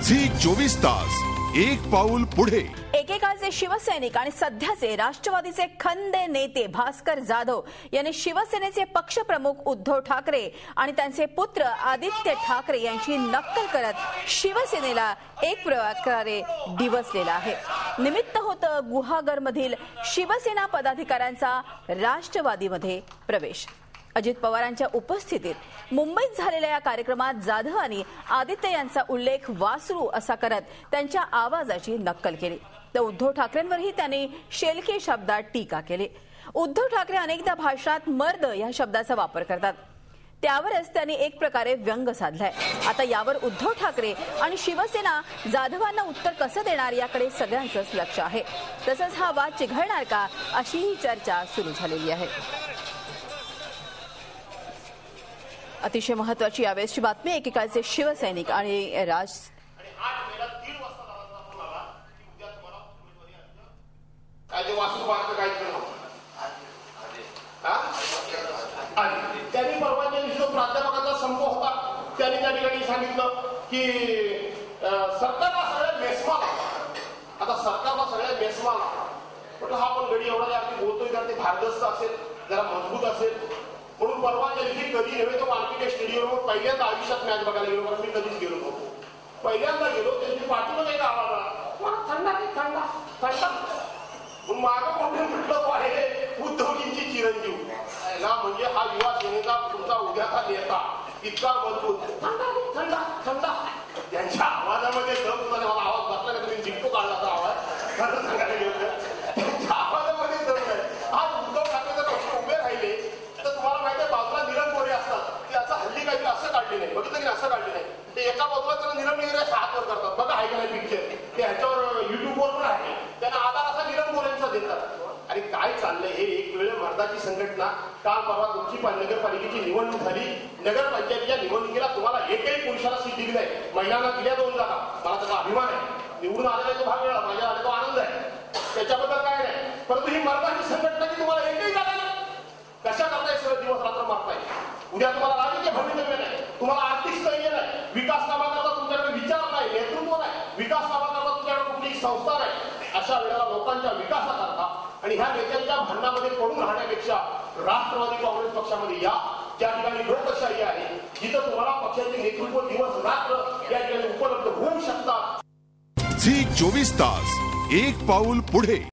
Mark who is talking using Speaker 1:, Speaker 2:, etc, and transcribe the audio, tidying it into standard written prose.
Speaker 1: Zee 24 तास एक पाऊल पुढे।
Speaker 2: एकेकाळचे शिवसैनिक आणि सध्याचे राष्ट्रवादीचे खंदे नेते भास्कर जाधव यांनी शिवसेनेचे पक्षप्रमुख उद्धव ठाकरे आणि त्यांचे पुत्र आदित्य ठाकरे यांची नक्कल करत शिवसेनेला एक प्रकारे डिवचलेला आहे। निमित्त होतं गुहागरमधील शिवसेना पदाधिकाऱ्यांचा राष्ट्रवादीमध्ये प्रवेश। अजित पवारांच्या उपस्थितीत मुंबईत झालेल्या या कार्यक्रमात जाधवांनी आदित्य यांचा उल्लेख वासरू असा करत त्यांच्या आवाजाची नक्कल केली। तर उद्धव ठाकरेंवरही त्यांनी शेलके शब्दात टीका केली। उद्धव ठाकरे अनेकदा भाषणात मर्द या शब्दाचा वापर करतात, त्यावरच त्यांनी एक प्रकारे व्यंग साधलाय। आता यावर उद्धव ठाकरे आणि शिवसेना जाधवांना उत्तर कसं देणार याकडे सगळ्यांचंच लक्ष आहे। तसंच हा वाद चिघळणार का अशीही चर्चा सुरू झालेली आहे। अतिशय महत्त्वाची यावेळेची बातमी, एकेकाळचे शिवसैनिक आणि
Speaker 3: त्यांनी परवाच्या दिवशी प्राध्यापकांचा संप होता, त्यांनी त्या ठिकाणी सांगितलं की सरकारला सगळ्या बेसमाल, आता सरकारला सगळ्या बेसमाल म्हटलं हा पण गडी एवढा बोलतोय तर ते भारदस्त असेल, जरा मजबूत असेल म्हणून परवाच्या दिवशी कधी नव्हे तो मार्केट स्टेडियमवर पहिल्यांदा आयुष्यात मॅच बघायला गेलो, कारण मी कधीच गेलो नव्हतो। पहिल्यांदा गेलो त्यांची पाठीमध्ये एक आवाज आला, मला थंडा थंडा थंडा म्हणून मागं कोणी म्हटलं आहे उद्धवजींची चिरंजीव ना, म्हणजे हा युवा सेनेचा तुमचा उद्याचा नेता इतका मजबूत, थंडा थंडा थंडा त्यांच्या आवाजामध्ये दम सुद्धा मला आवाज बसला का तुम्ही जिंकतो काढला असा आवाज खरं सांगायला गेलं त्यांच्या आवाजामध्ये दम नाही। आज उद्धव ठाकरे जर पक्ष उभे राहिले तर तुम्हाला माहिती आहे बाजूला निरम गोरे असतात, ते असं हल्ली काही असं काढले नाही, बघितलं की असं काढले नाही, ते एका बाजूला त्याला निरम वगैरे हातवर करतात, बघा आहे का नाही पिक्चर, ते ह्याच्यावर युट्यूबवर पण आहे, त्यांना आधार असा निरम गोरेंचा देतात। आणि काय चाललंय हे एक वेळ मर्दाची संघटना, काल परवा तुमची नगरपालिकेची निवडणूक झाली, नगरपंचायतीच्या निवडणुकीला तुम्हाला एकही पुरुषाला सीट दिली नाही, महिलांना दिल्या 2 जागा, मला त्याचा अभिमान आहे, निवडून आलेला तो भाग मिळाला, माझ्या आले तो आनंद आहे, त्याच्याबद्दल काय नाही, परंतु ही मर्दाची संघटना की तुम्हाला एकही जागा नाही, कशा करताय सगळं दिवस रात्र मारताय। उद्या तुम्हाला राजकीय भवितव्य नाही, तुम्हाला आर्थिक स्थैर्य नाही, विकास कामाकरता तुमच्याकडे विचार नाही, नेतृत्व नाही, विकास कामाकरता तुमच्याकडे कुठली संस्था नाही, अशा वेळेला लोकांच्या विकासाकरता आणि ह्या नेत्यांच्या भांडणामध्ये पडून राहण्यापेक्षा राष्ट्रवादी काँग्रेस पक्षामध्ये या, ज्या ठिकाणी लोकशाही आहे, जिथं तुम्हाला पक्षाचे नेतृत्व दिवस रात्र या ठिकाणी उपलब्ध होऊ शकतात।
Speaker 1: झी 24 तास एक पाऊल पुढे।